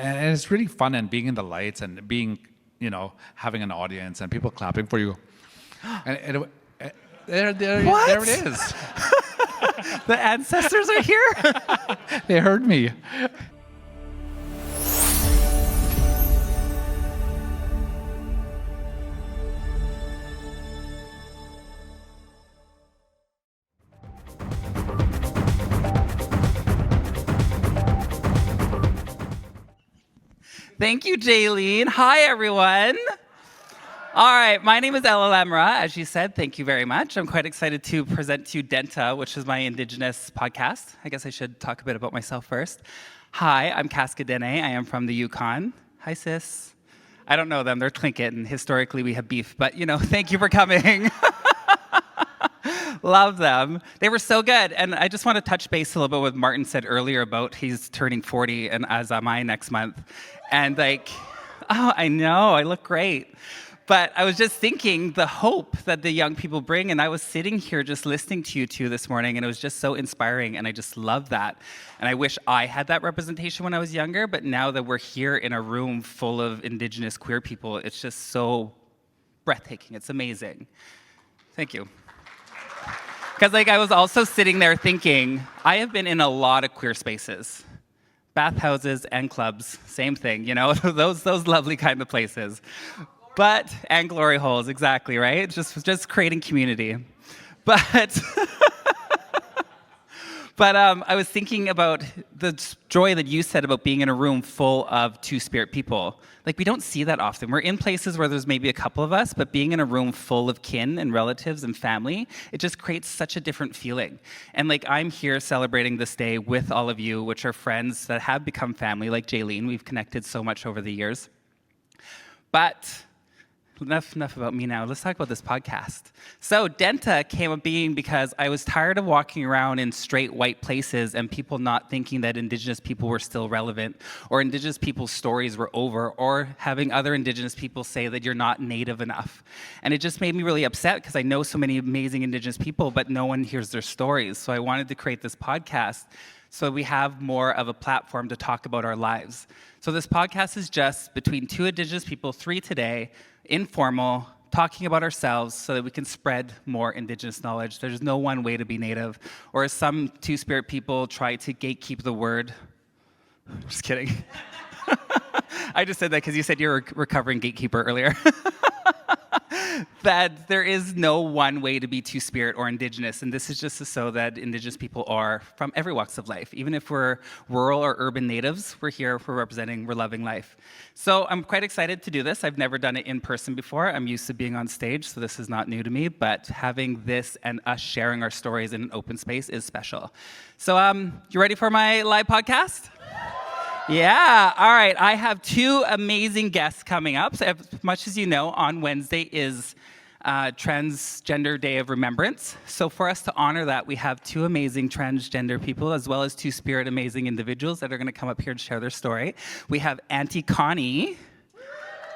And it's really fun, and being in the lights and being, having an audience and people clapping for you. And there it is. The ancestors are here. They heard me. Thank you, Jaylene. Hi, everyone. All right, my name is Ella Lamoureux. As you said, thank you very much. I'm quite excited to present to you Denhta, which is my Indigenous podcast. I guess I should talk a bit about myself first. Hi, I'm Casca Dene. I am from the Yukon. Hi, sis. I don't know them. They're Tlingit, and historically we have beef. But, thank you for coming. Love them. They were so good. And I just want to touch base a little bit with Martin said earlier about he's turning 40, and as am I next month. And I know, I look great. But I was just thinking the hope that the young people bring, and I was sitting here just listening to you two this morning, and it was just so inspiring, and I just love that. And I wish I had that representation when I was younger, but now that we're here in a room full of Indigenous queer people, it's just so breathtaking. It's amazing. Thank you. Because I was also sitting there thinking, I have been in a lot of queer spaces. Bathhouses and clubs, same thing, those lovely kind of places. And glory holes, exactly, right? Just creating community. But I was thinking about the joy that you said about being in a room full of two-spirit people. We don't see that often. We're in places where there's maybe a couple of us, but being in a room full of kin and relatives and family, it just creates such a different feeling. And I'm here celebrating this day with all of you, which are friends that have become family, like Jaylene. We've connected so much over the years. But enough about me now. Let's talk about this podcast. So Denhta came up being because I was tired of walking around in straight white places and people not thinking that Indigenous people were still relevant, or Indigenous people's stories were over, or having other Indigenous people say that you're not Native enough. And it just made me really upset because I know so many amazing Indigenous people, but no one hears their stories. So I wanted to create this podcast so we have more of a platform to talk about our lives. So this podcast is just between two Indigenous people, 3 today, informal, talking about ourselves so that we can spread more Indigenous knowledge. There's no one way to be Native. Or as some two-spirit people try to gatekeep the word. Just kidding. I just said that because you said you're a recovering gatekeeper earlier. That there is no one way to be two-spirit or Indigenous, and this is just so that Indigenous people are from every walks of life. Even if we're rural or urban natives, we're here, we're loving life. So I'm quite excited to do this. I've never done it in person before. I'm used to being on stage, so this is not new to me, but having this and us sharing our stories in an open space is special. So you ready for my live podcast? Yeah, all right. I have 2 amazing guests coming up. So as much as you know, on Wednesday is Transgender Day of Remembrance. So for us to honor that, we have 2 amazing transgender people, as well as 2 spirit amazing individuals that are going to come up here and share their story. We have Auntie Connie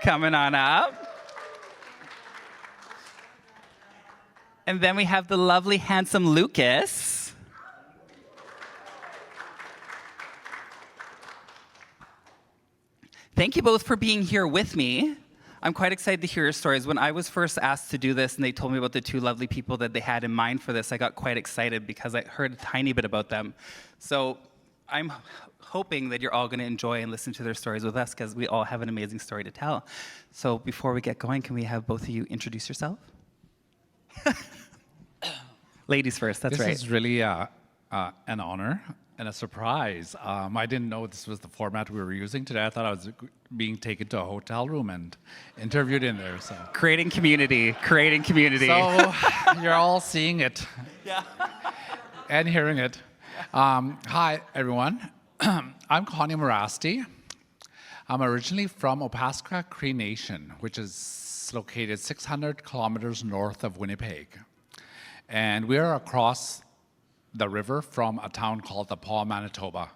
coming on up. And then we have the lovely, handsome Lucas. Thank you both for being here with me. I'm quite excited to hear your stories. When I was first asked to do this and they told me about the 2 lovely people that they had in mind for this, I got quite excited because I heard a tiny bit about them. So I'm hoping that you're all going to enjoy and listen to their stories with us because we all have an amazing story to tell. So before we get going, can we have both of you introduce yourself? Ladies first, that's right. This is really an honor and a surprise. I didn't know this was the format we were using today. I thought I was being taken to a hotel room and interviewed in there. So creating community. So you're all seeing it. Yeah. And hearing it. Hi, everyone. I'm Connie Morasti. I'm originally from Opasqua Cree Nation, which is located 600 kilometers north of Winnipeg. And we are across the river from a town called the Paw, Manitoba.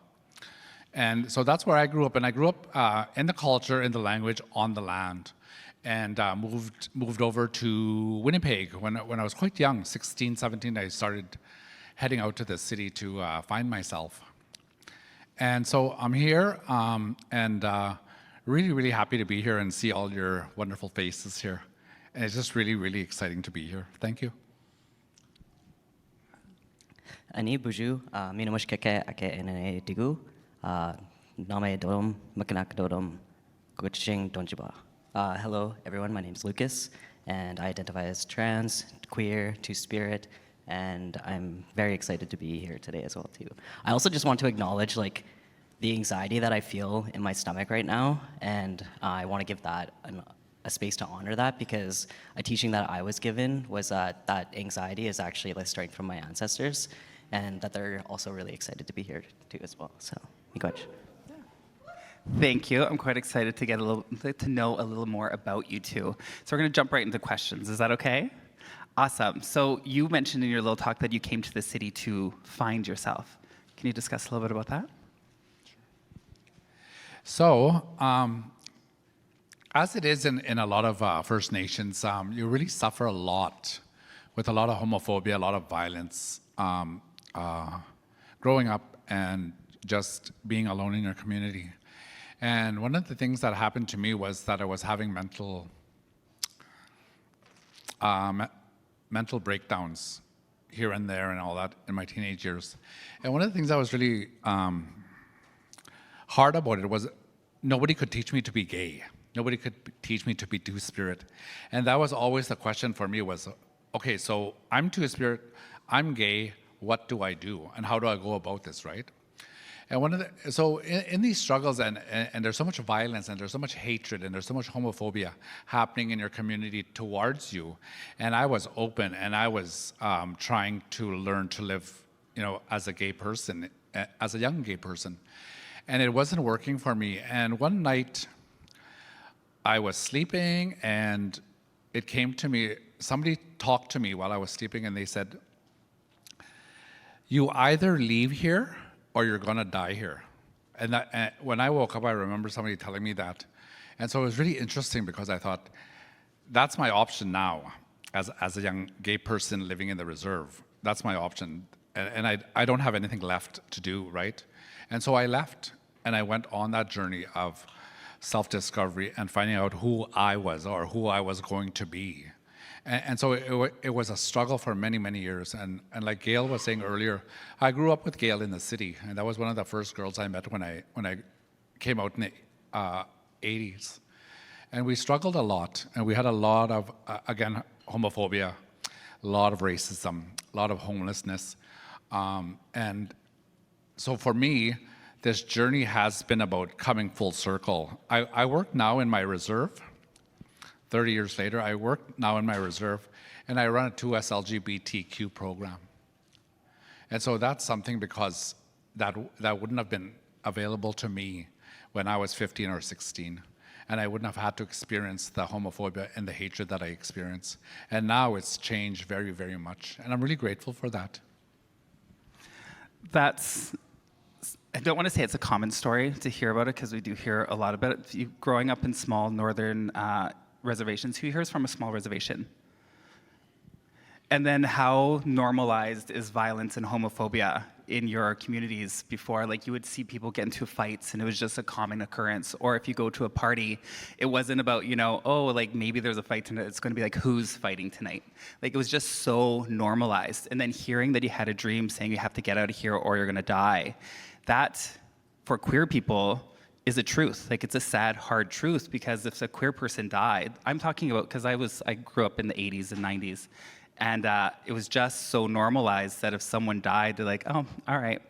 And so that's where I grew up. And I grew up in the culture, in the language, on the land. And moved over to Winnipeg when I was quite young, 16, 17. I started heading out to the city to find myself. And so I'm here, and really, really happy to be here and see all your wonderful faces here. And it's just really, really exciting to be here. Thank you. Ani buju minumush keke ake enene digu name dodom makanak dodom kuching donjiba. Hello everyone, my name is Lucas and I identify as trans, queer, two-spirit, and I'm very excited to be here today as well too. I also just want to acknowledge like the anxiety that I feel in my stomach right now, and I want to give that a space to honor that, because a teaching that I was given was that anxiety is actually a strength from my ancestors, and that they're also really excited to be here too as well. So, miigwech. Thank you. I'm quite excited to get to know a little more about you two. So we're going to jump right into questions. Is that okay? Awesome. So you mentioned in your little talk that you came to the city to find yourself. Can you discuss a little bit about that? So, as it is in a lot of First Nations, you really suffer a lot with a lot of homophobia, a lot of violence, growing up and just being alone in your community. And one of the things that happened to me was that I was having mental breakdowns here and there and all that in my teenage years. And one of the things that was really hard about it was nobody could teach me to be gay. Nobody could teach me to be two-spirit. And that was always the question for me was, okay, so I'm two-spirit, I'm gay, what do I do? And how do I go about this, right? And so in these struggles, and there's so much violence, and there's so much hatred, and there's so much homophobia happening in your community towards you. And I was open, and I was trying to learn to live, as a gay person, as a young gay person. And it wasn't working for me. And one night, I was sleeping, and it came to me, somebody talked to me while I was sleeping, and they said, you either leave here, or you're gonna die here. And when I woke up, I remember somebody telling me that. And so it was really interesting because I thought, that's my option now as a young gay person living in the reserve. That's my option. And I don't have anything left to do, right? And so I left and I went on that journey of self-discovery and finding out who I was or who I was going to be. And so it was a struggle for many, many years. And like Gail was saying earlier, I grew up with Gail in the city, and that was one of the first girls I met when I came out in the 80s. And we struggled a lot, and we had a lot of, again, homophobia, a lot of racism, a lot of homelessness. And so for me, this journey has been about coming full circle. I work now in my reserve. 30 years later, I work now in my reserve, and I run a 2S LGBTQ program. And so that's something because that wouldn't have been available to me when I was 15 or 16. And I wouldn't have had to experience the homophobia and the hatred that I experienced. And now it's changed very, very much. And I'm really grateful for that. I don't want to say it's a common story to hear about it, because we do hear a lot about it. You growing up in small northern reservations, who here is from a small reservation? And then how normalized is violence and homophobia in your communities before? Like, you would see people get into fights and it was just a common occurrence. Or if you go to a party, it wasn't about, oh, like maybe there's a fight tonight. It's going to be like, who's fighting tonight? Like, it was just so normalized. And then hearing that you had a dream saying you have to get out of here or you're going to die, that for queer people is a truth. Like, it's a sad, hard truth, because if a queer person died, I'm talking about, because I grew up in the 80s and 90s, and it was just so normalized that if someone died, they're like, oh, all right.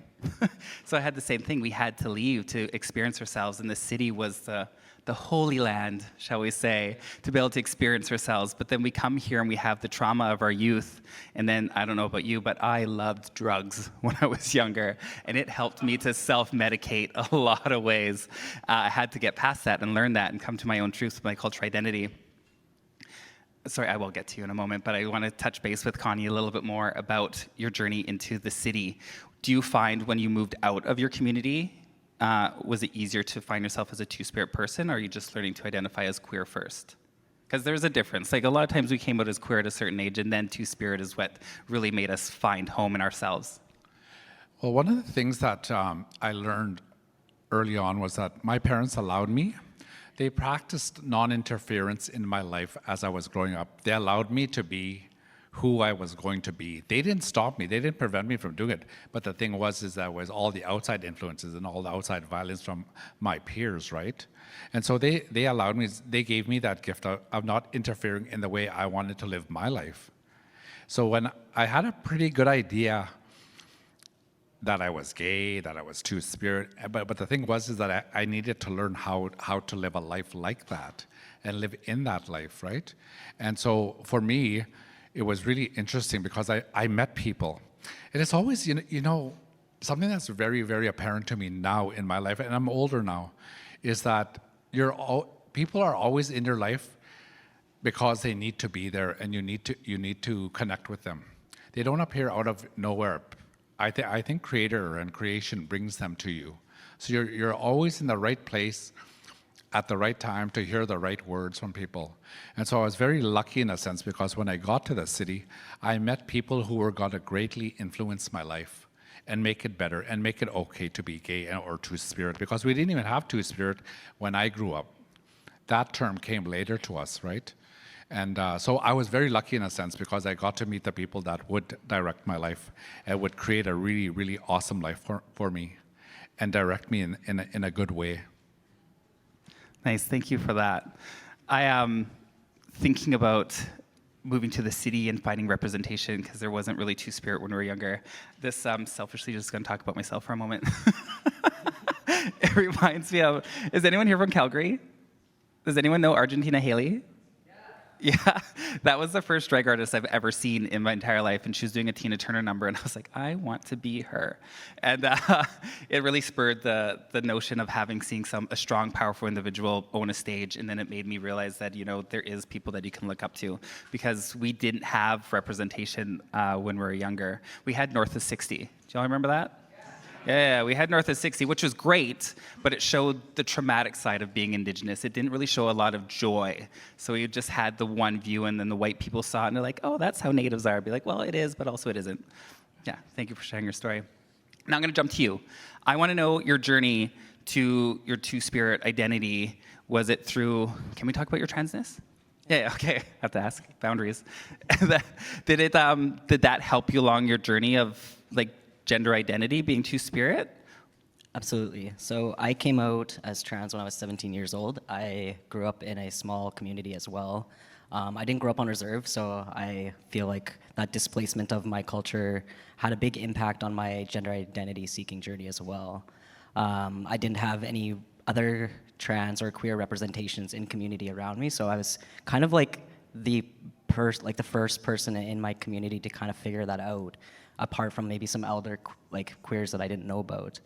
So I had the same thing. We had to leave to experience ourselves, and the city was the holy land, shall we say, to be able to experience ourselves. But then we come here and we have the trauma of our youth. And then, I don't know about you, but I loved drugs when I was younger, and it helped me to self-medicate a lot of ways. I had to get past that and learn that and come to my own truth with my cultural identity. Sorry, I will get to you in a moment, but I want to touch base with Connie a little bit more about your journey into the city. Do you find when you moved out of your community, was it easier to find yourself as a two-spirit person, or are you just learning to identify as queer first? Because there's a difference. Like, a lot of times we came out as queer at a certain age, and then two-spirit is what really made us find home in ourselves. Well, one of the things that I learned early on was that my parents allowed me. They practiced non-interference in my life as I was growing up. They allowed me to be who I was going to be. They didn't stop me. They didn't prevent me from doing it. But the thing was, is that was all the outside influences and all the outside violence from my peers, right? And so they allowed me, they gave me that gift of not interfering in the way I wanted to live my life. So when I had a pretty good idea that I was gay, that I was two-spirit, but the thing was is that I needed to learn how to live a life like that and live in that life, right? And so for me, it was really interesting because I met people. And it's always, you know, something that's very, very apparent to me now in my life, and I'm older now, is that people are always in your life because they need to be there, and you need to connect with them. They don't appear out of nowhere. I think Creator and creation brings them to you. So you're always in the right place at the right time to hear the right words from people. And so I was very lucky in a sense because when I got to the city, I met people who were going to greatly influence my life and make it better and make it okay to be gay or two-spirit, because we didn't even have two-spirit when I grew up. That term came later to us, right? And so I was very lucky in a sense because I got to meet the people that would direct my life and would create a really, really awesome life for me and direct me in a good way. Nice, thank you for that. I am thinking about moving to the city and finding representation because there wasn't really two-spirit when we were younger. This selfishly just going to talk about myself for a moment. It reminds me of, is anyone here from Calgary? Does anyone know Argentina Haley? Yeah, that was the first drag artist I've ever seen in my entire life, and she was doing a Tina Turner number, and I was like, I want to be her. And it really spurred the notion of seeing a strong, powerful individual own a stage, and then it made me realize that, you know, there is people that you can look up to, because we didn't have representation when we were younger. We had North of 60. Do y'all remember that? Yeah, we had North of 60, which was great, but it showed the traumatic side of being Indigenous. It didn't really show a lot of joy. So we just had the one view, and then the white people saw it, and they're like, oh, that's how natives are. I'd be like, well, it is, but also it isn't. Yeah, thank you for sharing your story. Now I'm going to jump to you. I want to know your journey to your two-spirit identity. Was it through, can we talk about your transness? Yeah, okay, I have to ask, boundaries. Did that help you along your journey of, like, gender identity, being two-spirit? Absolutely. So I came out as trans when I was 17 years old. I grew up in a small community as well. I didn't grow up on reserve, so I feel like that displacement of my culture had a big impact on my gender identity seeking journey as well. I didn't have any other trans or queer representations in community around me, so I was kind of like the first person in my community to kind of figure that out, apart from maybe some elder queers that I didn't know about.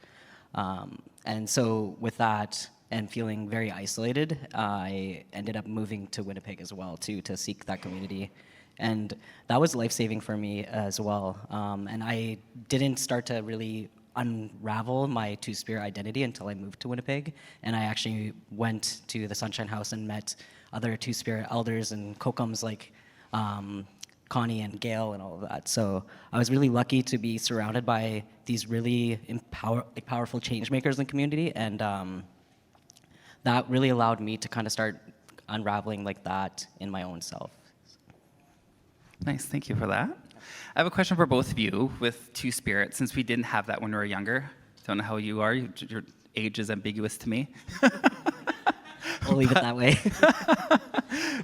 And so with that and feeling very isolated, I ended up moving to Winnipeg as well too, to seek that community. And that was life-saving for me as well. And I didn't start to really unravel my two-spirit identity until I moved to Winnipeg. And I actually went to the Sunshine House and met other two-spirit elders and kokums like Connie and Gail and all of that. So I was really lucky to be surrounded by these really powerful change makers in the community, and that really allowed me to kind of start unraveling like that in my own self. Nice, thank you for that. I have a question for both of you with two-spirit, since we didn't have that when we were younger. Don't know how you are, your age is ambiguous to me. We'll leave it that way.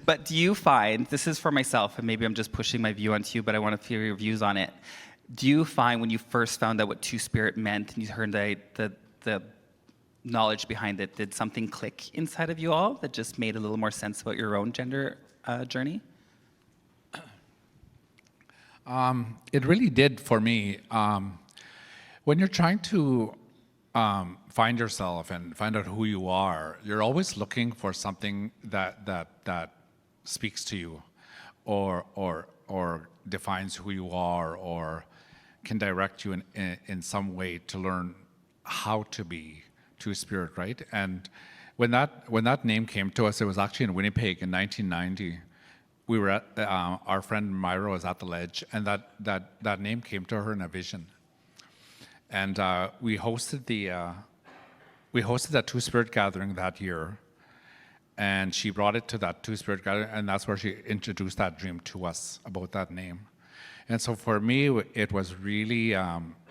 But do you find, this is for myself, and maybe I'm just pushing my view onto you, but I want to hear your views on it. Do you find when you first found out what two-spirit meant and you heard the knowledge behind it, did something click inside of you all that just made a little more sense about your own gender journey? It really did for me. When you're trying to find yourself and find out who you are, you're always looking for something that speaks to you, or defines who you are, or can direct you in some way to learn how to be two-spirit, right? And when that name came to us, it was actually in Winnipeg in 1990. We were at our friend Myra was at the Ledge, and that name came to her in a vision. And we hosted we hosted that Two-Spirit gathering that year, and she brought it to that Two-Spirit gathering, and that's where she introduced that dream to us about that name. And so for me, it was really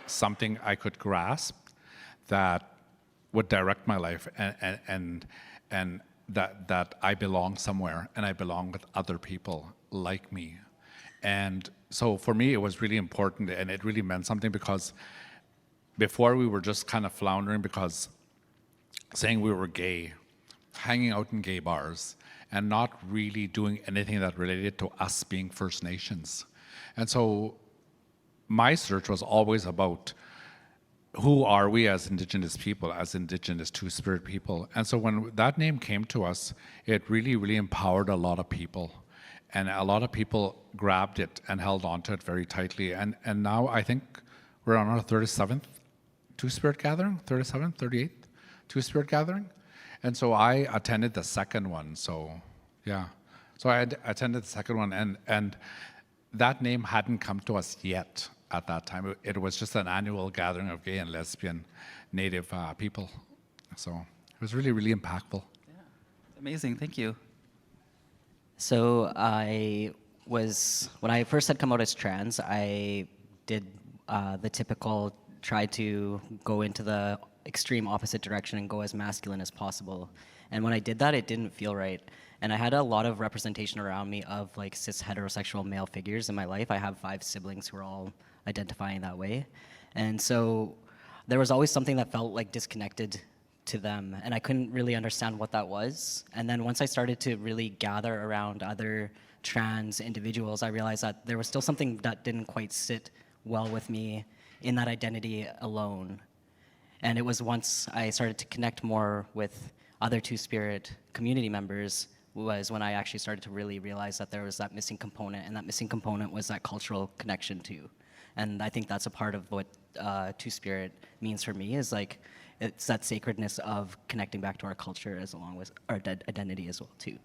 something I could grasp that would direct my life, and that I belong somewhere, and I belong with other people like me. And so for me, it was really important, and it really meant something, because before we were just kind of floundering, because saying we were gay, hanging out in gay bars, and not really doing anything that related to us being First Nations. And so my search was always about who are we as Indigenous people, as Indigenous Two-Spirit people. And so when that name came to us, it really, really empowered a lot of people. And a lot of people grabbed it and held on to it very tightly. And now I think we're on our 37th Two-Spirit gathering, 37th, 38th Two-Spirit gathering. And so I attended the second one, so yeah. So I attended the second one, and that name hadn't come to us yet at that time. It was just an annual gathering of gay and lesbian Native people. So it was really, really impactful. Yeah, amazing, thank you. So when I first had come out as trans, I did the typical try to go into the extreme opposite direction and go as masculine as possible. And when I did that, it didn't feel right. And I had a lot of representation around me of like cis heterosexual male figures in my life. I have 5 siblings who are all identifying that way. And so there was always something that felt like disconnected to them, and I couldn't really understand what that was. And then once I started to really gather around other trans individuals, I realized that there was still something that didn't quite sit well with me in that identity alone. And it was once I started to connect more with other Two-Spirit community members was when I actually started to really realize that there was that missing component, and that missing component was that cultural connection too. And I think that's a part of what Two-Spirit means for me, is like, it's that sacredness of connecting back to our culture as along with our identity as well too.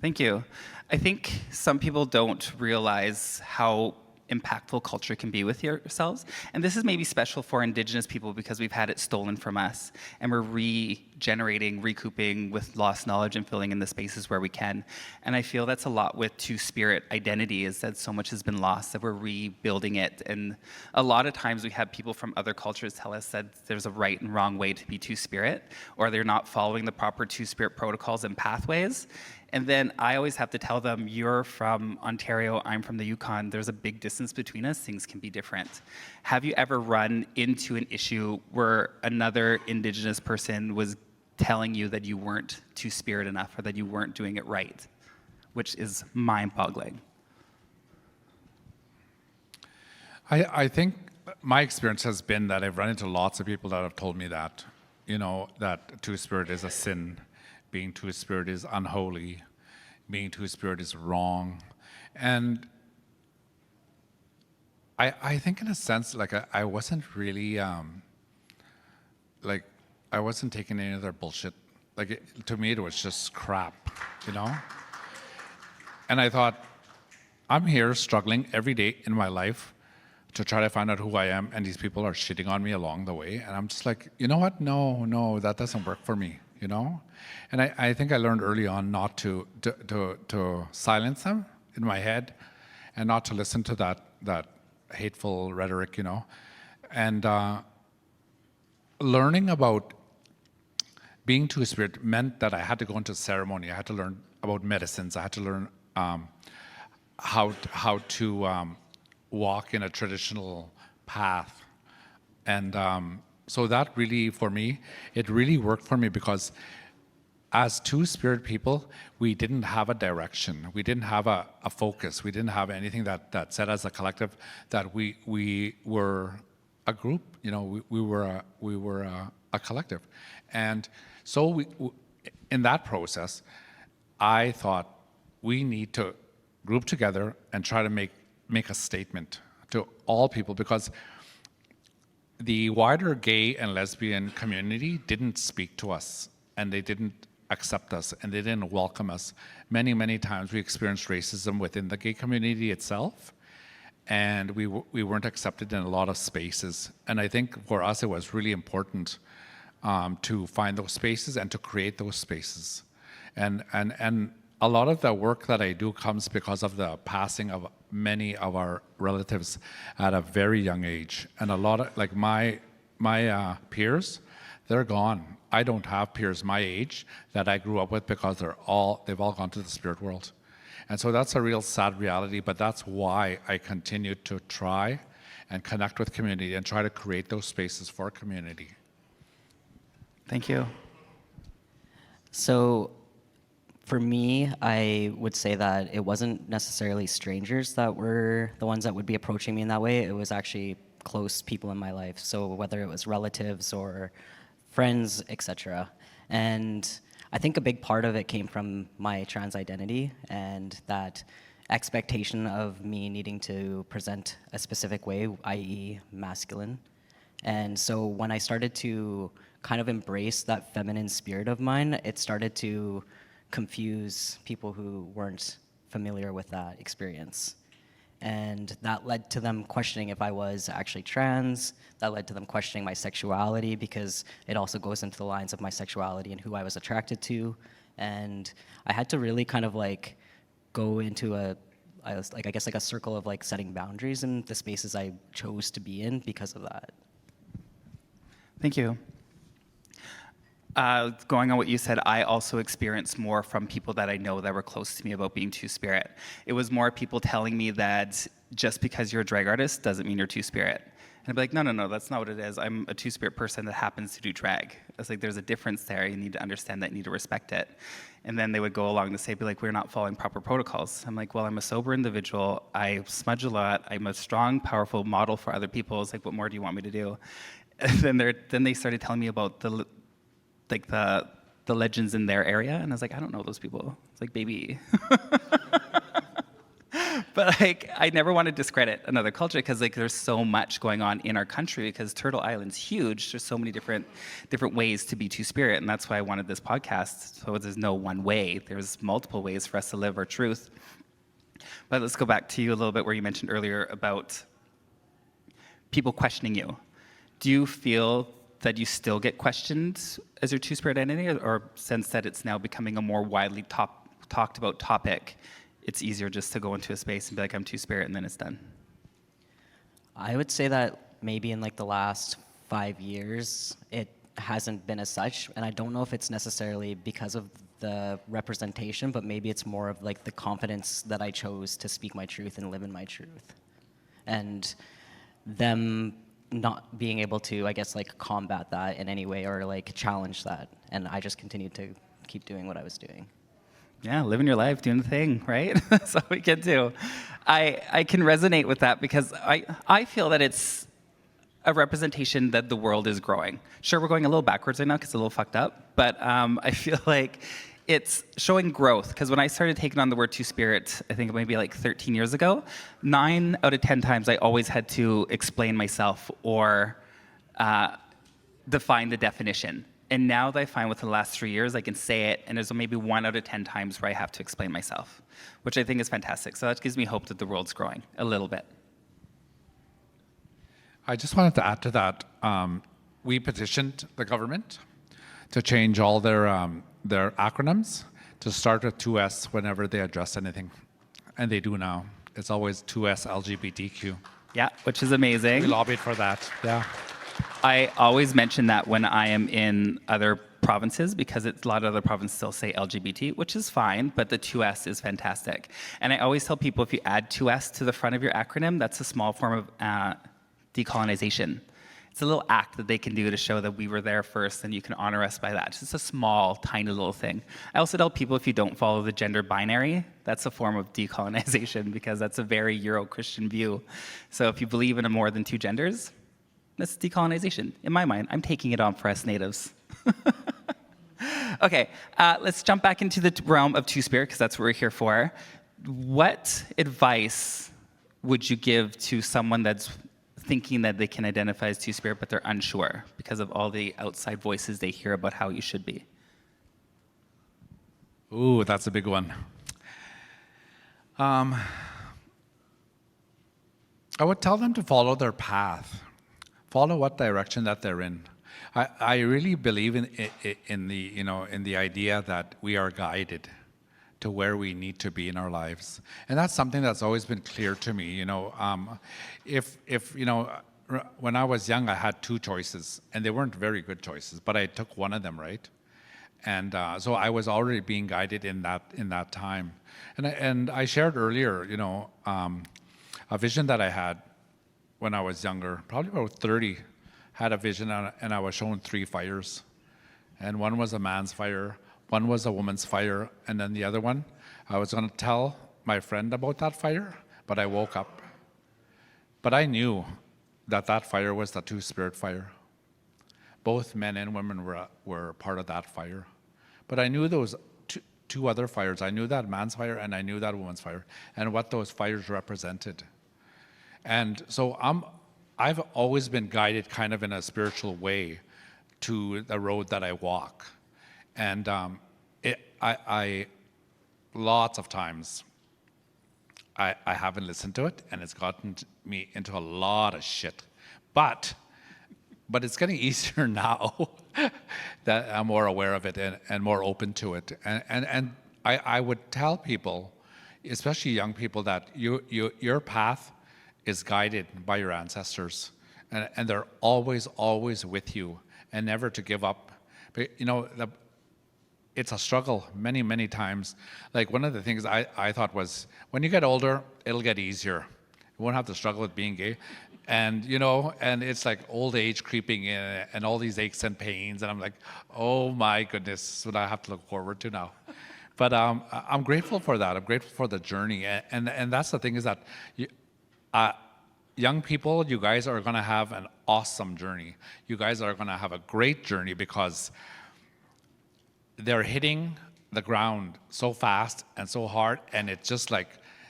Thank you. I think some people don't realize how impactful culture can be with yourselves. And this is maybe special for Indigenous people because we've had it stolen from us, and we're regenerating, recouping with lost knowledge and filling in the spaces where we can. And I feel that's a lot with Two-Spirit identity, is that so much has been lost, that we're rebuilding it. And a lot of times we have people from other cultures tell us that there's a right and wrong way to be Two-Spirit, or they're not following the proper Two-Spirit protocols and pathways. And then I always have to tell them, you're from Ontario, I'm from the Yukon, there's a big distance between us, things can be different. Have you ever run into an issue where another Indigenous person was telling you that you weren't Two-Spirit enough, or that you weren't doing it right, which is mind-boggling? I think my experience has been that I've run into lots of people that have told me that, that Two-Spirit is a sin. Being Two-Spirit is unholy, being Two-Spirit is wrong. And I think in a sense, like I wasn't really, like I wasn't taking any of their bullshit. Like to me, it was just crap, And I thought, I'm here struggling every day in my life to try to find out who I am, and these people are shitting on me along the way. And I'm just like, you know what? No, that doesn't work for me. And I think I learned early on not to silence them in my head, and not to listen to that hateful rhetoric, And learning about being Two-Spirit meant that I had to go into ceremony. I had to learn about medicines. I had to learn how to walk in a traditional path, and so that really, for me, it really worked for me, because as Two-Spirit people, we didn't have a direction. We didn't have a focus. We didn't have anything that said as a collective that we were a group. We were a collective. And so in that process, I thought we need to group together and try to make a statement to all people, because the wider gay and lesbian community didn't speak to us, and they didn't accept us, and they didn't welcome us. Many, many times we experienced racism within the gay community itself, and we weren't accepted in a lot of spaces. And I think for us it was really important to find those spaces and to create those spaces. And a lot of the work that I do comes because of the passing of many of our relatives at a very young age. And a lot of, like my peers, they're gone. I don't have peers my age that I grew up with because they've all gone to the spirit world. And so that's a real sad reality, but that's why I continue to try and connect with community and try to create those spaces for community. Thank you. So for me, I would say that it wasn't necessarily strangers that were the ones that would be approaching me in that way. It was actually close people in my life. So whether it was relatives or friends, etc. And I think a big part of it came from my trans identity and that expectation of me needing to present a specific way, i.e. masculine. And so when I started to kind of embrace that feminine spirit of mine, it started to confuse people who weren't familiar with that experience. And that led to them questioning if I was actually trans. That led to them questioning my sexuality because it also goes into the lines of my sexuality and who I was attracted to. And I had to really kind of like go into a circle of like setting boundaries in the spaces I chose to be in because of that. Thank you. Going on what you said, I also experienced more from people that I know that were close to me about being Two-Spirit. It was more people telling me that just because you're a drag artist doesn't mean you're Two-Spirit. And I'd be like, no, that's not what it is. I'm a Two-Spirit person that happens to do drag. It's like, there's a difference there. You need to understand that, you need to respect it. And then they would go along to say, be like, we're not following proper protocols. I'm like, well, I'm a sober individual. I smudge a lot. I'm a strong, powerful model for other people. It's like, what more do you want me to do? And then they started telling me about the legends in their area, and I was like, I don't know those people. It's like, baby. But like, I never want to discredit another culture because like there's so much going on in our country because Turtle Island's huge. There's so many different ways to be Two-Spirit, and that's why I wanted this podcast. So there's no one way. There's multiple ways for us to live our truth. But let's go back to you a little bit where you mentioned earlier about people questioning you. Do you feel that you still get questioned as your Two-Spirit identity, or sense that it's now becoming a more widely talked about topic? It's easier just to go into a space and be like, I'm Two-Spirit, and then it's done. I would say that maybe in like the last 5 years, it hasn't been as such, and I don't know if it's necessarily because of the representation, but maybe it's more of like the confidence that I chose to speak my truth and live in my truth. And them not being able to, I guess, like combat that in any way or like challenge that. And I just continued to keep doing what I was doing. Yeah, living your life, doing the thing, right? That's all we can do. I can resonate with that because I feel that it's a representation that the world is growing. Sure, we're going a little backwards right now because it's a little fucked up, but I feel like it's showing growth, because when I started taking on the word Two-Spirit, I think maybe like 13 years ago, 9 out of 10 times I always had to explain myself or define the definition. And now that I find within the last 3 years, I can say it, and there's maybe 1 out of 10 times where I have to explain myself, which I think is fantastic. So that gives me hope that the world's growing a little bit. I just wanted to add to that. We petitioned the government to change all their acronyms to start with 2S whenever they address anything. And they do now. It's always 2S LGBTQ. Yeah, which is amazing. We lobbied for that, yeah. I always mention that when I am in other provinces, because a lot of other provinces still say LGBT, which is fine, but the 2S is fantastic. And I always tell people, if you add 2S to the front of your acronym, that's a small form of decolonization. It's a little act that they can do to show that we were there first, and you can honor us by that. It's just a small, tiny little thing. I also tell people, if you don't follow the gender binary, that's a form of decolonization, because that's a very Euro-Christian view. So if you believe in more than 2 genders, that's decolonization. In my mind, I'm taking it on for us natives. Okay, let's jump back into the realm of Two-Spirit, because that's what we're here for. What advice would you give to someone that's thinking that they can identify as Two-Spirit, but they're unsure because of all the outside voices they hear about how you should be? Ooh, that's a big one. I would tell them to follow their path. Follow what direction that they're in. I really believe in the in the idea that we are guided to where we need to be in our lives, and that's something that's always been clear to me. If when I was young, I had two choices, and they weren't very good choices, but I took one of them, right? And so I was already being guided in that time. And I shared earlier, a vision that I had when I was younger, probably about 30, had a vision, and I was shown 3 fires. And one was a man's fire, one was a woman's fire, and then the other one, I was going to tell my friend about that fire, but I woke up. But I knew that fire was the Two-Spirit fire. Both men and women were part of that fire. But I knew those two other fires. I knew that man's fire and I knew that woman's fire and what those fires represented. And so I've always been guided kind of in a spiritual way to the road that I walk. And I lots of times, I haven't listened to it, and it's gotten me into a lot of shit. But it's getting easier now that I'm more aware of it and more open to it. And I would tell people, especially young people, that your path is guided by your ancestors, and they're always with you, and never to give up. But it's a struggle many times. Like, one of the things I thought was, when you get older, it'll get easier. You won't have to struggle with being gay. And and it's like old age creeping in, and all these aches and pains, and I'm like, oh my goodness, what I have to look forward to now. But I'm grateful for that. I'm grateful for the journey, and that's the thing, is that young people, you guys are going to have an awesome journey. You guys are going to have a great journey, because they're hitting the ground so fast and so hard, and it's just like,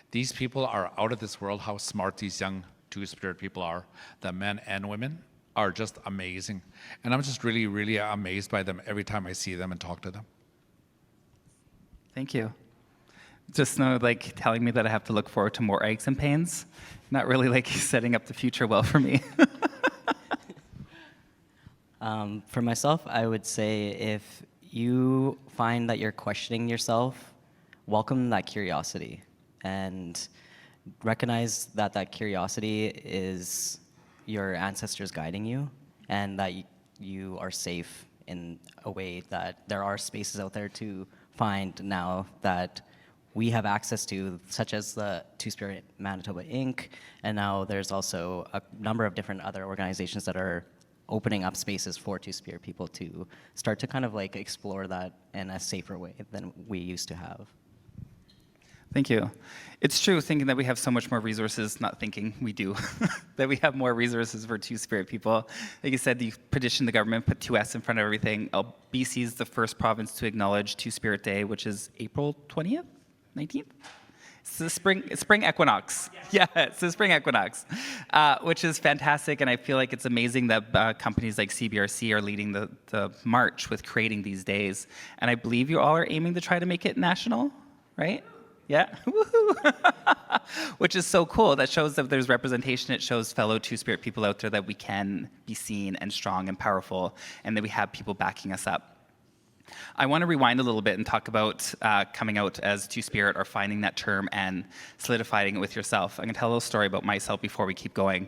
these people are out of this world. How smart these young Two-Spirit people are, the men and women, are just amazing. And I'm just really amazed by them every time I see them and talk to them. Thank you. Just telling me that I have to look forward to more aches and pains, not really setting up the future well for me. For myself, I would say, if you find that you're questioning yourself, welcome that curiosity, and recognize that curiosity is your ancestors guiding you, and that you are safe in a way, that there are spaces out there to find now that we have access to, such as the Two-Spirit Manitoba Inc., and now there's also a number of different other organizations that are opening up spaces for Two-Spirit people to start to kind of explore that in a safer way than we used to have. Thank you. It's true, thinking that we have so much more resources, not thinking we do, that we have more resources for Two-Spirit people. Like you said, you petitioned the government, put 2S in front of everything. BC is the first province to acknowledge Two-Spirit Day, which is April 20th, 19th? It's the spring equinox. Yeah, it's the spring equinox, which is fantastic. And I feel like it's amazing that companies like CBRC are leading the march with creating these days. And I believe you all are aiming to try to make it national, right? Yeah, woohoo! Which is so cool. That shows that there's representation. It shows fellow Two-Spirit people out there that we can be seen and strong and powerful, and that we have people backing us up. I want to rewind a little bit and talk about coming out as Two-Spirit, or finding that term and solidifying it with yourself. I'm going to tell a little story about myself before we keep going.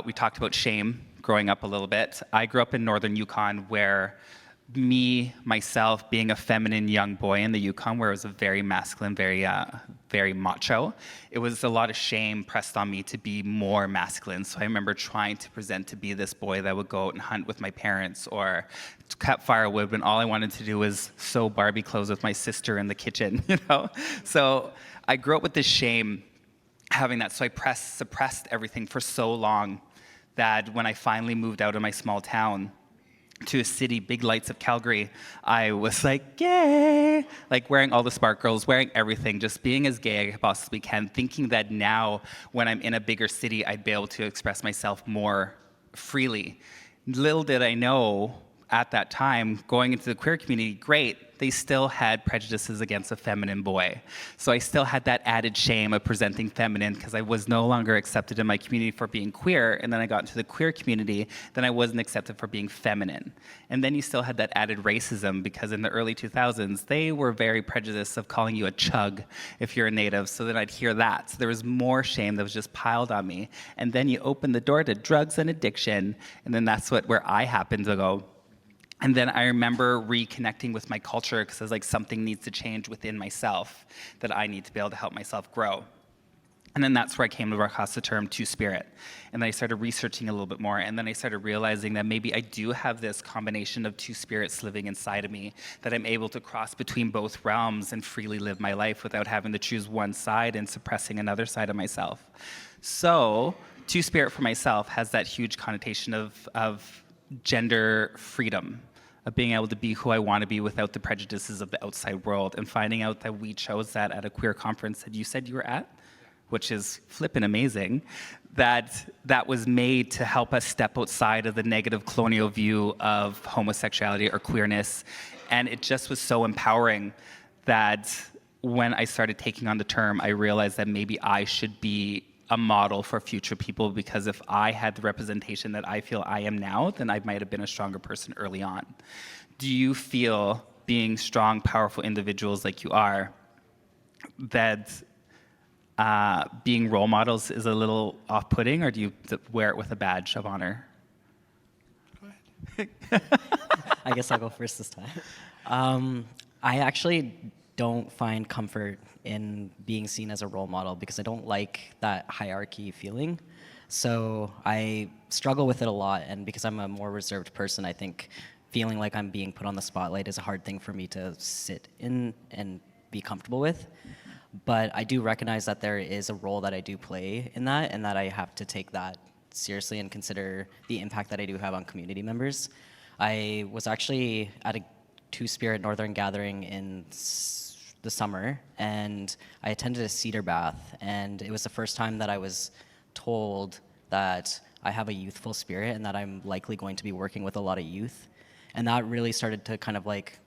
We talked about shame growing up a little bit. I grew up in northern Yukon, where myself, being a feminine young boy in the Yukon, where it was a very masculine, very macho, it was a lot of shame pressed on me to be more masculine. So I remember trying to present to be this boy that would go out and hunt with my parents, or cut firewood, when all I wanted to do was sew Barbie clothes with my sister in the kitchen, So I grew up with this shame, having that. So I suppressed everything for so long that when I finally moved out of my small town to a city, big lights of Calgary, I was like, gay, wearing all the sparkles, wearing everything, just being as gay as I possibly can, thinking that now, when I'm in a bigger city, I'd be able to express myself more freely. Little did I know, at that time, going into the queer community, great, they still had prejudices against a feminine boy. So I still had that added shame of presenting feminine because I was no longer accepted in my community for being queer. And then I got into the queer community, then I wasn't accepted for being feminine. And then you still had that added racism because in the early 2000s, they were very prejudiced of calling you a chug if you're a native. So then I'd hear that. So there was more shame that was just piled on me. And then you open the door to drugs and addiction. And then that's where I happened to go. And then I remember reconnecting with my culture because I was like, something needs to change within myself, that I need to be able to help myself grow. And then that's where I came across the term Two-Spirit. And then I started researching a little bit more. And then I started realizing that maybe I do have this combination of two spirits living inside of me, that I'm able to cross between both realms and freely live my life without having to choose one side and suppressing another side of myself. So Two-Spirit for myself has that huge connotation of gender freedom, of being able to be who I want to be without the prejudices of the outside world, and finding out that we chose that at a queer conference that you said you were at, which is flippin' amazing, that was made to help us step outside of the negative colonial view of homosexuality or queerness. And it just was so empowering that when I started taking on the term, I realized that maybe I should be a model for future people, because if I had the representation that I feel I am now, then I might have been a stronger person early on. Do you feel, being strong, powerful individuals like you are, that being role models is a little off-putting, or do you wear it with a badge of honor? Go ahead. I guess I'll go first this time. I actually don't find comfort in being seen as a role model because I don't like that hierarchy feeling. So I struggle with it a lot, and because I'm a more reserved person, I think feeling like I'm being put on the spotlight is a hard thing for me to sit in and be comfortable with. But I do recognize that there is a role that I do play in that, and that I have to take that seriously and consider the impact that I do have on community members. I was actually at a Two-Spirit Northern gathering in the summer, and I attended a cedar bath, and it was the first time that I was told that I have a youthful spirit and that I'm likely going to be working with a lot of youth. And that really started to kind of like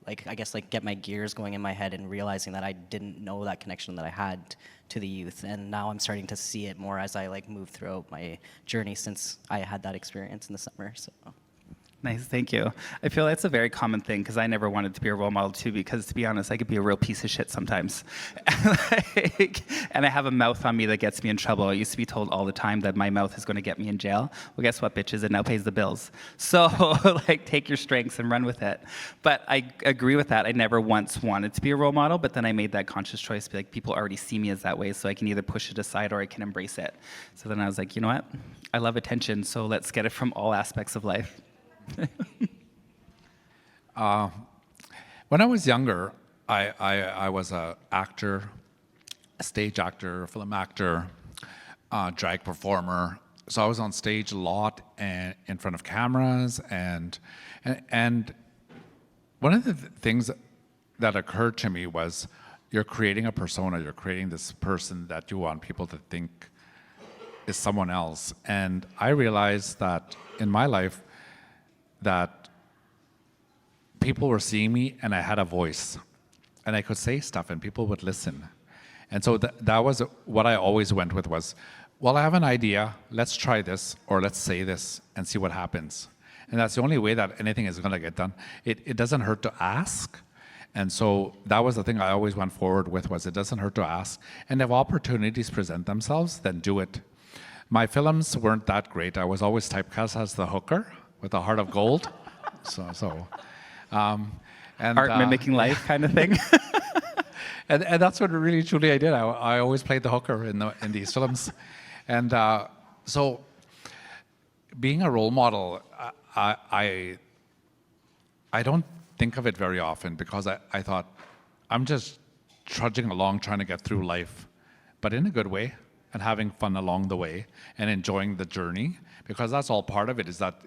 I guess like get my gears going in my head, and realizing that I didn't know that connection that I had to the youth. And now I'm starting to see it more as I like move throughout my journey since I had that experience in the summer. So. Nice, thank you. I feel that's a very common thing because I never wanted to be a role model too, because to be honest, I could be a real piece of shit sometimes. And I have a mouth on me that gets me in trouble. I used to be told all the time that my mouth is going to get me in jail. Well, guess what, bitches? It now pays the bills. So like, take your strengths and run with it. But I agree with that. I never once wanted to be a role model, but then I made that conscious choice to be like, people already see me as that way, so I can either push it aside or I can embrace it. So then I was like, you know what? I love attention, so let's get it from all aspects of life. When I was younger, I was an actor, a stage actor, a film actor, drag performer. So I was on stage a lot and in front of cameras, and one of the things that occurred to me was, you're creating a persona, you're creating this person that you want people to think is someone else. And I realized that in my life, that people were seeing me and I had a voice and I could say stuff and people would listen. And so that was what I always went with was, well, I have an idea, let's try this, or let's say this and see what happens. And that's the only way that anything is gonna get done. It doesn't hurt to ask. And so that was the thing I always went forward with, was it doesn't hurt to ask. And if opportunities present themselves, then do it. My films weren't that great. I was always typecast as the hooker with a heart of gold. And art mimicking life kind of thing. and that's what really truly I did. I always played the hooker in these films. And so being a role model, I don't think of it very often, because I thought I'm just trudging along trying to get through life, but in a good way, and having fun along the way and enjoying the journey, because that's all part of it. Is that,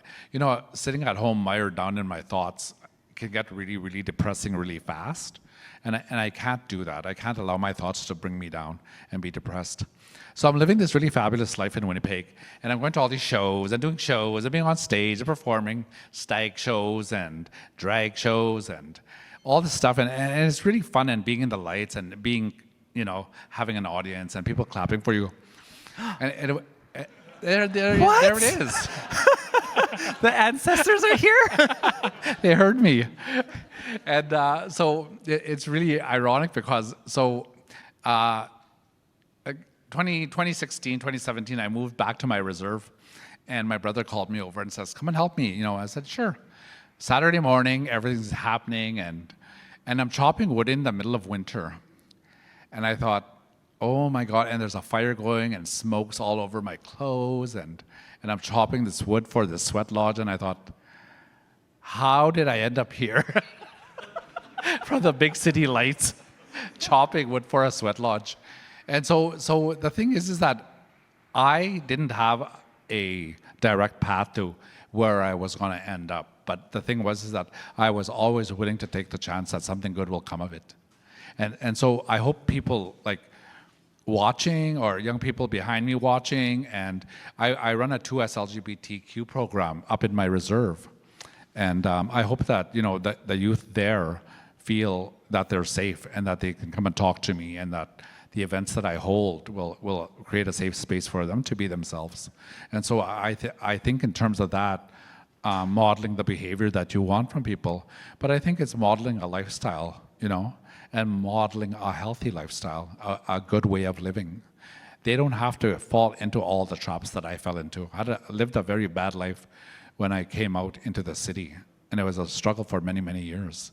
sitting at home mired down in my thoughts can get really, really depressing really fast. And I can't do that. I can't allow my thoughts to bring me down and be depressed. So I'm living this really fabulous life in Winnipeg, and I'm going to all these shows and doing shows and being on stage and performing stag shows and drag shows and all this stuff. And it's really fun, and being in the lights and being, having an audience and people clapping for you. And there it is. The ancestors are here. They heard me. And so it's really ironic because 2016, 2017, I moved back to my reserve, and my brother called me over and says, come and help me. I said, sure. Saturday morning, everything's happening, and I'm chopping wood in the middle of winter. And I thought, oh my God, and there's a fire going and smoke's all over my clothes, and I'm chopping this wood for the sweat lodge, and I thought, how did I end up here? From the big city lights, chopping wood for a sweat lodge. And so the thing is that I didn't have a direct path to where I was going to end up. But the thing is that I was always willing to take the chance that something good will come of it. And so I hope people like watching, or young people behind me watching, and I run a 2S LGBTQ program up in my reserve. And I hope that, that the youth there feel that they're safe and that they can come and talk to me, and that the events that I hold will create a safe space for them to be themselves. And so I think in terms of that, modeling the behavior that you want from people, but I think it's modeling a lifestyle, and modeling a healthy lifestyle, a good way of living. They don't have to fall into all the traps that I fell into. I lived a very bad life when I came out into the city, and it was a struggle for many, many years.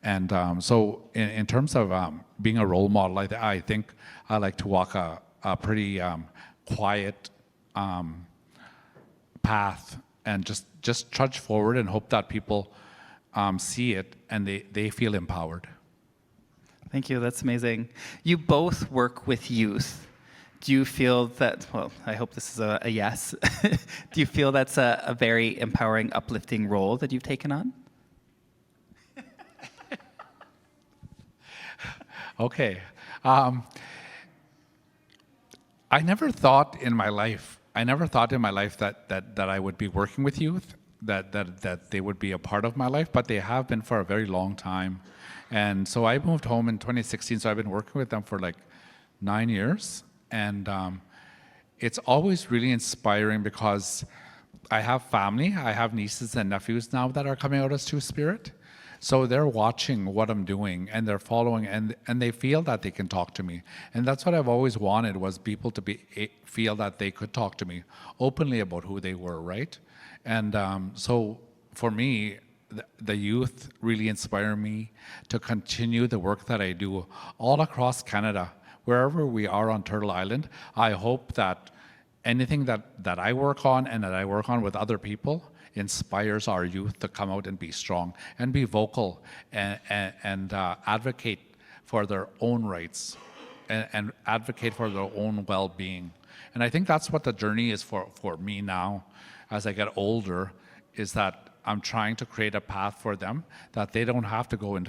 And so in terms of being a role model, I think I like to walk a pretty quiet path, and just trudge forward and hope that people see it and they feel empowered. Thank you, that's amazing. You both work with youth. Do you feel that, well, I hope this is a yes. Do you feel that's a very empowering, uplifting role that you've taken on? Okay. I never thought in my life that I would be working with youth, that they would be a part of my life, but they have been for a very long time. And so I moved home in 2016, so I've been working with them for like 9 years. And it's always really inspiring because I have family, I have nieces and nephews now that are coming out as Two-Spirit. So they're watching what I'm doing, and they're following, and they feel that they can talk to me. And that's what I've always wanted, was people to feel that they could talk to me openly about who they were, right? And so for me, the youth really inspire me to continue the work that I do all across Canada. Wherever we are on Turtle Island, I hope that anything that I work on and that I work on with other people inspires our youth to come out and be strong and be vocal and advocate for their own rights and advocate for their own well-being. And I think that's what the journey is for me now as I get older, is that I'm trying to create a path for them that they don't have to go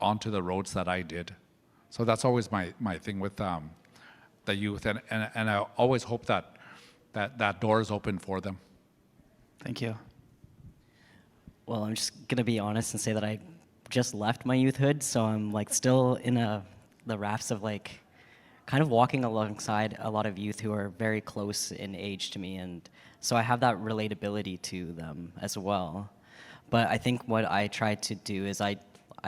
onto the roads that I did. So that's always my thing with the youth, and I always hope that door is open for them. Thank you. Well, I'm just gonna be honest and say that I just left my youthhood, so I'm like still in the rafts of like kind of walking alongside a lot of youth who are very close in age to me, and so I have that relatability to them as well. But I think what I try to do is I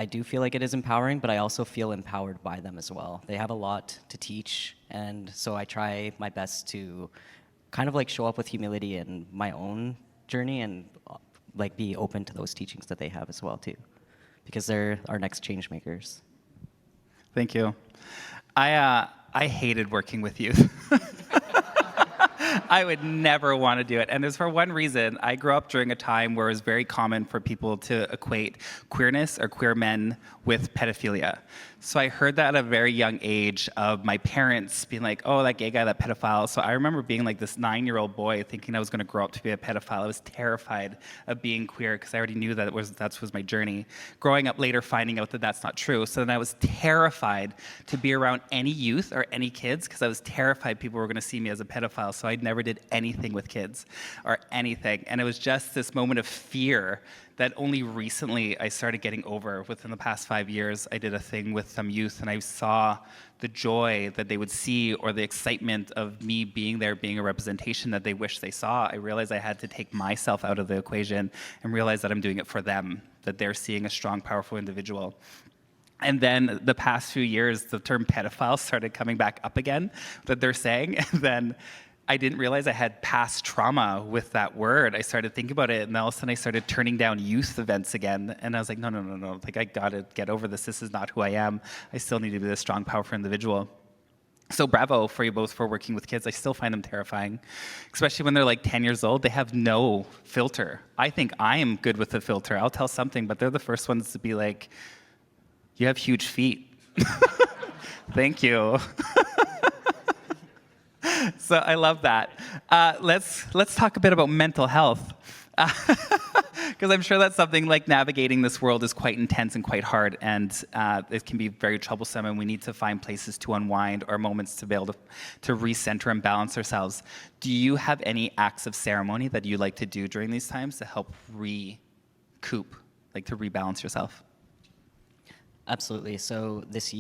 do feel like it is empowering, but I also feel empowered by them as well. They have a lot to teach, and so I try my best to kind of like show up with humility in my own journey and like be open to those teachings that they have as well too, because they're our next change makers. Thank you. I hated working with youth. I would never want to do it. And there's for one reason. I grew up during a time where it was very common for people to equate queerness or queer men with pedophilia. So I heard that at a very young age of my parents being like, oh, that gay guy, that pedophile. So I remember being like this 9-year-old boy thinking I was going to grow up to be a pedophile. I was terrified of being queer because I already knew that that was my journey. Growing up later, finding out that that's not true. So then I was terrified to be around any youth or any kids because I was terrified people were going to see me as a pedophile. So I never did anything with kids or anything. And it was just this moment of fear that only recently I started getting over. Within the past 5 years, I did a thing with some youth and I saw the joy that they would see or the excitement of me being there, being a representation that they wish they saw. I realized I had to take myself out of the equation and realize that I'm doing it for them, that they're seeing a strong, powerful individual. And then the past few years, the term pedophile started coming back up again, that they're saying, and then I didn't realize I had past trauma with that word. I started thinking about it, and all of a sudden I started turning down youth events again. And I was like, no. Like, I gotta get over this. This is not who I am. I still need to be this strong, powerful individual. So bravo for you both for working with kids. I still find them terrifying, especially when they're like 10 years old. They have no filter. I think I am good with the filter. I'll tell something, but they're the first ones to be like, you have huge feet. Thank you. So I love that. Let's talk a bit about mental health, because I'm sure that's something like navigating this world is quite intense and quite hard, and it can be very troublesome, and we need to find places to unwind or moments to be able to recenter and balance ourselves. Do you have any acts of ceremony that you like to do during these times to help recoup, like to rebalance yourself? Absolutely. So this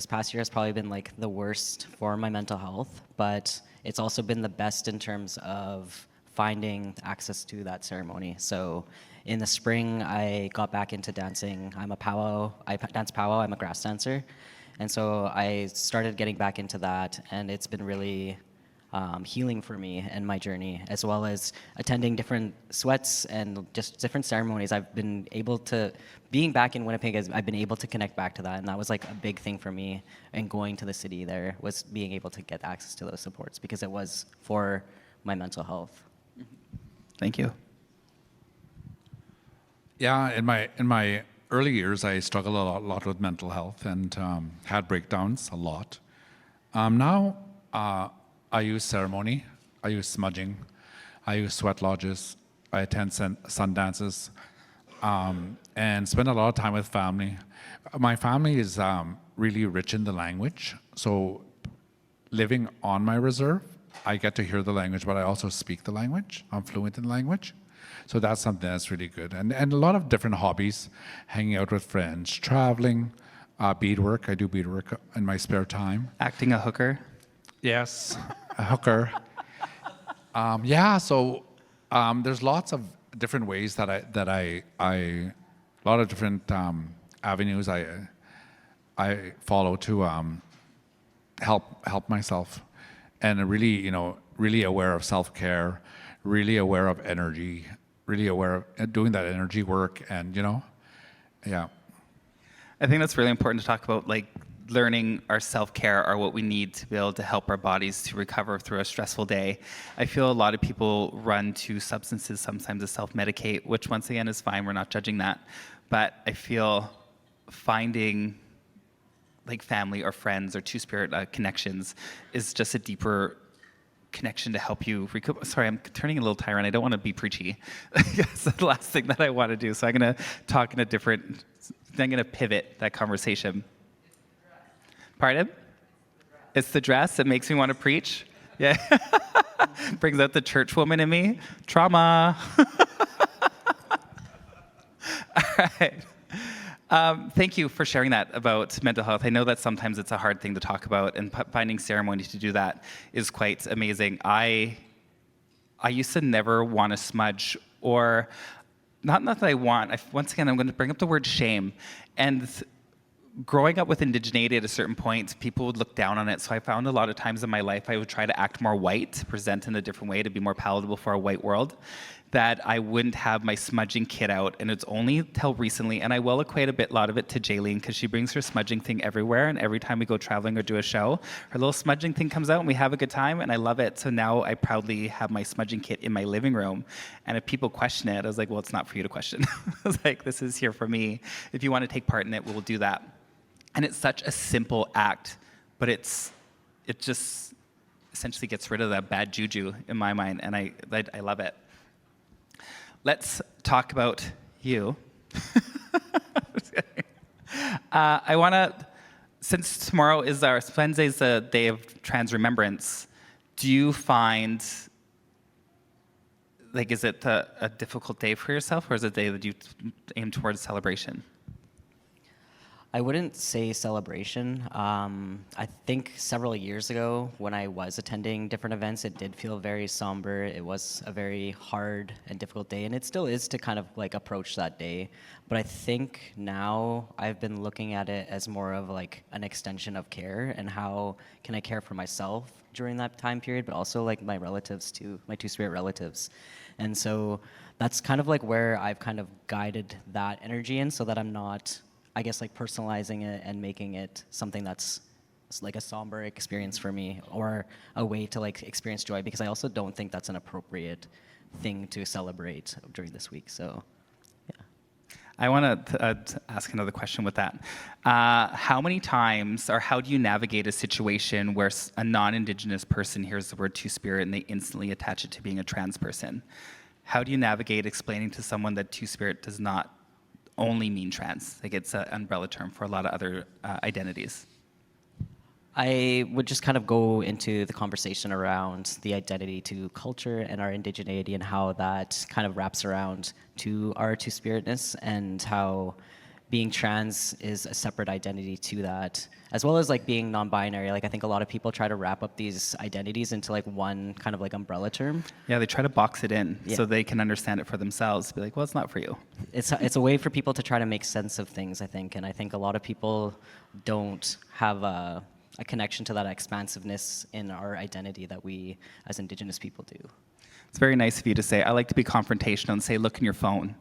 past year has probably been like the worst for my mental health, but it's also been the best in terms of finding access to that ceremony. So in the spring, I got back into dancing. I'm a powwow. I dance powwow. I'm a grass dancer. And so I started getting back into that, and it's been really healing for me and my journey, as well as attending different sweats and just different ceremonies. Being back in Winnipeg, I've been able to connect back to that, and that was like a big thing for me. And going to the city there was being able to get access to those supports because it was for my mental health. Thank you. Yeah, in my early years, I struggled a lot with mental health and had breakdowns a lot. Now, I use ceremony, I use smudging, I use sweat lodges, I attend sun dances, and spend a lot of time with family. My family is really rich in the language, so living on my reserve, I get to hear the language, but I also speak the language. I'm fluent in the language. So that's something that's really good. And a lot of different hobbies, hanging out with friends, traveling, beadwork. I do beadwork in my spare time. Acting a hooker? Yes, a hooker. So there's lots of different ways that I a lot of different avenues I follow to help myself, and really aware of self-care, really aware of energy, really aware of doing that energy work, and yeah. I think that's really important to talk about, like learning our self-care are what we need to be able to help our bodies to recover through a stressful day. I feel a lot of people run to substances sometimes to self-medicate, which once again is fine, we're not judging that. But I feel finding like family or friends or two-spirit connections is just a deeper connection to help you recoup. Sorry, I'm turning a little tyrant. I don't want to be preachy. That's the last thing that I want to do. So I'm going to talk in I'm going to pivot that conversation. Pardon? It's the dress that makes me want to preach. Yeah. Brings out the church woman in me. Trauma. All right. Thank you for sharing that about mental health. I know that sometimes it's a hard thing to talk about, and finding ceremony to do that is quite amazing. I used to never want to smudge, or not that I want. Once again, I'm going to bring up the word shame. And growing up with indigeneity at a certain point, people would look down on it. So I found a lot of times in my life I would try to act more white, present in a different way to be more palatable for a white world. that I wouldn't have my smudging kit out, and it's only till recently, and I will equate a lot of it to Jaylene, because she brings her smudging thing everywhere, and every time we go traveling or do a show, her little smudging thing comes out, and we have a good time, and I love it. So now I proudly have my smudging kit in my living room, and if people question it, I was like, well, it's not for you to question. I was like, this is here for me. If you want to take part in it, we'll do that. And it's such a simple act, but it just essentially gets rid of that bad juju in my mind, and I love it. Let's talk about you. I want to, since tomorrow is Wednesday's the day of Trans Remembrance, do you find, like, is it a difficult day for yourself, or is it a day that you aim towards celebration? I wouldn't say celebration. I think several years ago when I was attending different events, it did feel very somber. It was a very hard and difficult day, and it still is to kind of like approach that day. But I think now I've been looking at it as more of like an extension of care, and how can I care for myself during that time period, but also like my relatives too, my two-spirit relatives. And so that's kind of like where I've kind of guided that energy in, so that I'm not, I guess, like personalizing it and making it something that's like a somber experience for me, or a way to like experience joy, because I also don't think that's an appropriate thing to celebrate during this week. So, yeah. I want to ask another question with that. How many times, or how do you navigate a situation where a non-Indigenous person hears the word Two-Spirit and they instantly attach it to being a trans person? How do you navigate explaining to someone that Two-Spirit does not only mean trans? Like, it's an umbrella term for a lot of other identities. I would just kind of go into the conversation around the identity to culture and our indigeneity, and how that kind of wraps around to our two-spiritness, and how being trans is a separate identity to that, as well as like being non-binary. Like, I think a lot of people try to wrap up these identities into like one kind of like umbrella term. Yeah, they try to box it in so they can understand it for themselves. Be like, well, it's not for you. It's a way for people to try to make sense of things, I think. And I think a lot of people don't have a connection to that expansiveness in our identity that we as Indigenous people do. It's very nice of you to say. I like to be confrontational and say, look in your phone.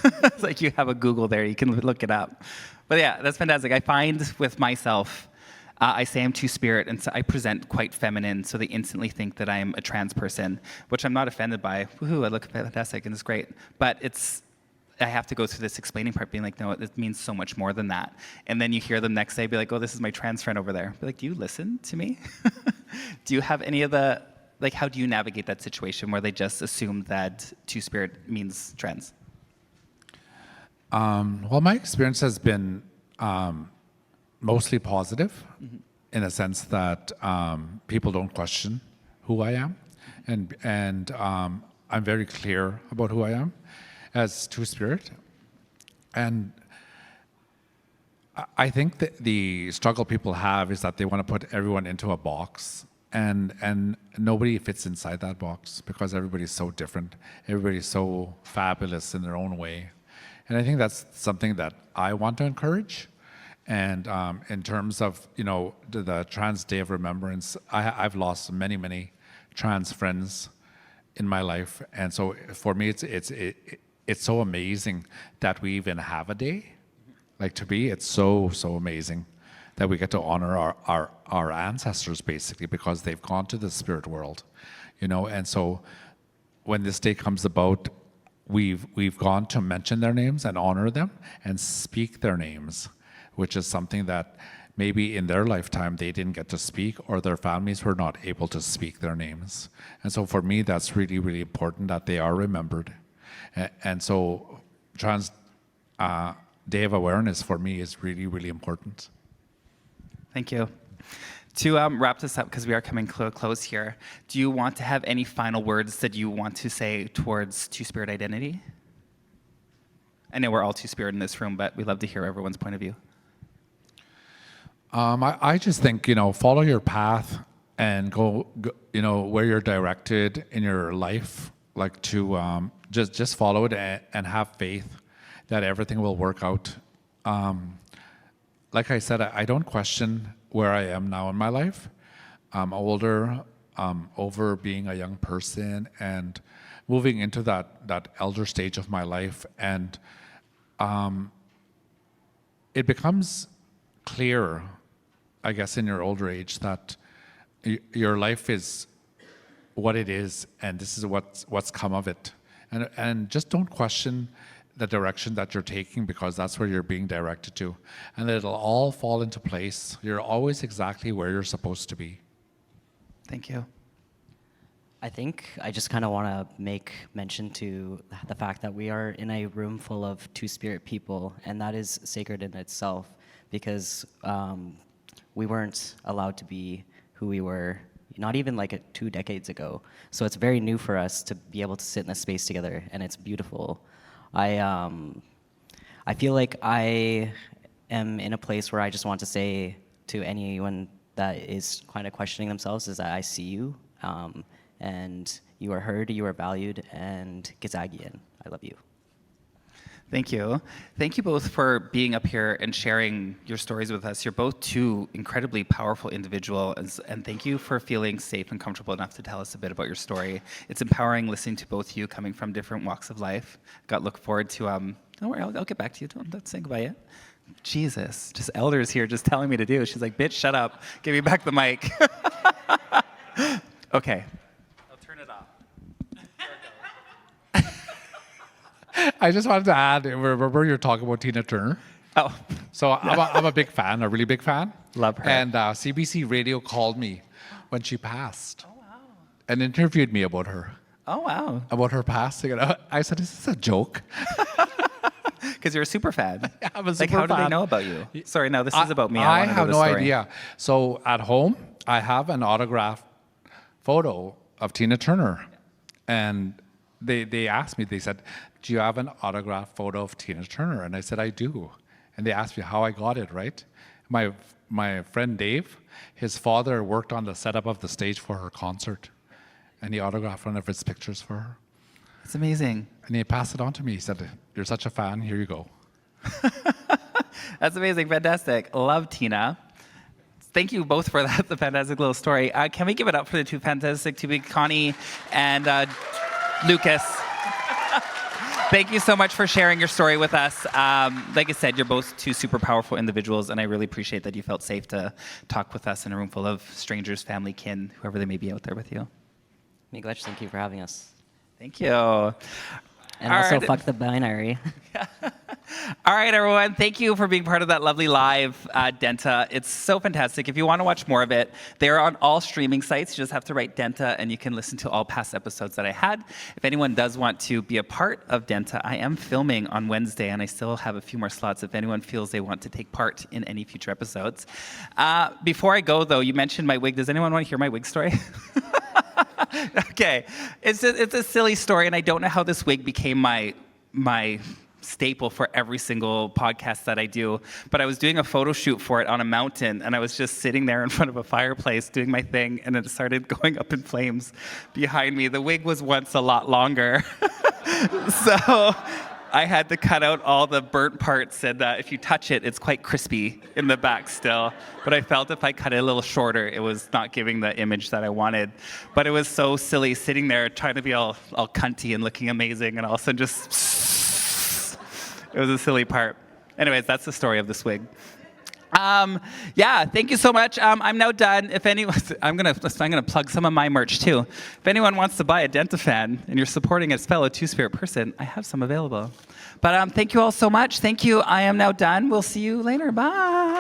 It's like you have a Google there, you can look it up. But yeah, that's fantastic. I find with myself, I say I'm two-spirit, and so I present quite feminine, so they instantly think that I'm a trans person, which I'm not offended by. Woohoo, I look fantastic and it's great. But I have to go through this explaining part, being like, no, it means so much more than that. And then you hear them next day be like, oh, this is my trans friend over there. Be like, do you listen to me? Do you have any of the, like, how do you navigate that situation where they just assume that two-spirit means trans? Well, my experience has been mostly positive, in a sense that people don't question who I am, and I'm very clear about who I am as Two-Spirit. And I think that the struggle people have is that they want to put everyone into a box, and nobody fits inside that box, because everybody's so different. Everybody's so fabulous in their own way. And I think that's something that I want to encourage. And in terms of, the Trans Day of Remembrance, I've lost many, many trans friends in my life. And so for me, it's so amazing that we even have a day. Like, to me, it's so amazing that we get to honor our ancestors, basically, because they've gone to the spirit world, And so when this day comes about, we've gone to mention their names and honor them and speak their names, which is something that maybe in their lifetime they didn't get to speak, or their families were not able to speak their names. And so for me, that's really, really important that they are remembered. And so Trans Day of Awareness for me is really, really important. Thank you. To wrap this up, because we are coming to a close here, do you want to have any final words that you want to say towards Two-Spirit identity? I know we're all Two-Spirit in this room, but we'd love to hear everyone's point of view. I just think, follow your path and go, where you're directed in your life, like to just follow it and have faith that everything will work out. Like I said, I don't question where I am now in my life. I'm older, over being a young person, and moving into that elder stage of my life, and it becomes clear, I guess, in your older age that your life is what it is, and this is what's come of it. And just don't question the direction that you're taking, because that's where you're being directed to. And it'll all fall into place. You're always exactly where you're supposed to be. Thank you. I think I just kind of want to make mention to the fact that we are in a room full of two-spirit people, and that is sacred in itself, because we weren't allowed to be who we were, not even like 2 decades ago. So it's very new for us to be able to sit in a space together, and it's beautiful. I feel like I am in a place where I just want to say to anyone that is kind of questioning themselves is that I see you, and you are heard, you are valued, and Gizagian, I love you. Thank you. Thank you both for being up here and sharing your stories with us. You're both two incredibly powerful individuals, and thank you for feeling safe and comfortable enough to tell us a bit about your story. It's empowering listening to both of you coming from different walks of life. Look forward to, don't worry, I'll get back to you. Don't say goodbye yet. Jesus, just elders here just telling me to do. She's like, bitch, shut up. Give me back the mic. Okay. I'll turn it off. I just wanted to add, remember you're talking about Tina Turner? Oh. So I'm a big fan, a really big fan. Love her. And CBC Radio called me when she passed. Oh, wow. And interviewed me about her. Oh, wow. About her passing. And I said, is this a joke? Because you're a super fan. Yeah, I'm a Like, super how do they fan. know about you? Sorry, no, this is about me. I wanna know have the no story. idea. So at home, I have an autographed photo of Tina Turner. And they asked me, they said, do you have an autographed photo of Tina Turner? And I said, I do. And they asked me how I got it, right? My friend Dave, his father worked on the setup of the stage for her concert. And he autographed one of his pictures for her. It's amazing. And he passed it on to me. He said, you're such a fan, here you go. That's amazing. Fantastic. Love Tina. Thank you both for that, the fantastic little story. Can we give it up for the two fantastic, two big Connie and Lucas? Thank you so much for sharing your story with us. Like I said, you're both two super powerful individuals, and I really appreciate that you felt safe to talk with us in a room full of strangers, family, kin, whoever they may be out there with you. Miigwech, thank you for having us. Thank you. And All also, right. fuck the binary. All right, everyone. Thank you for being part of that lovely live Denhta. It's so fantastic. If you want to watch more of it, they're on all streaming sites. You just have to write Denhta, and you can listen to all past episodes that I had. If anyone does want to be a part of Denhta, I am filming on Wednesday, and I still have a few more slots if anyone feels they want to take part in any future episodes. Before I go, though, you mentioned my wig. Does anyone want to hear my wig story? Okay. It's a silly story, and I don't know how this wig became my staple for every single podcast that I do, but I was doing a photo shoot for it on a mountain, and I was just sitting there in front of a fireplace doing my thing, and it started going up in flames behind me. The wig was once a lot longer, so I had to cut out all the burnt parts, and if you touch it, it's quite crispy in the back still. But I felt if I cut it a little shorter, it was not giving the image that I wanted. But it was so silly sitting there trying to be all cunty and looking amazing, and all of a sudden just, it was a silly part. Anyways, that's the story of this wig. Yeah, thank you so much. I'm now done. If anyone, I'm gonna plug some of my merch too. If anyone wants to buy a Denhta fan and you're supporting a fellow two-spirit person, I have some available. But thank you all so much. Thank you. I am now done. We'll see you later. Bye.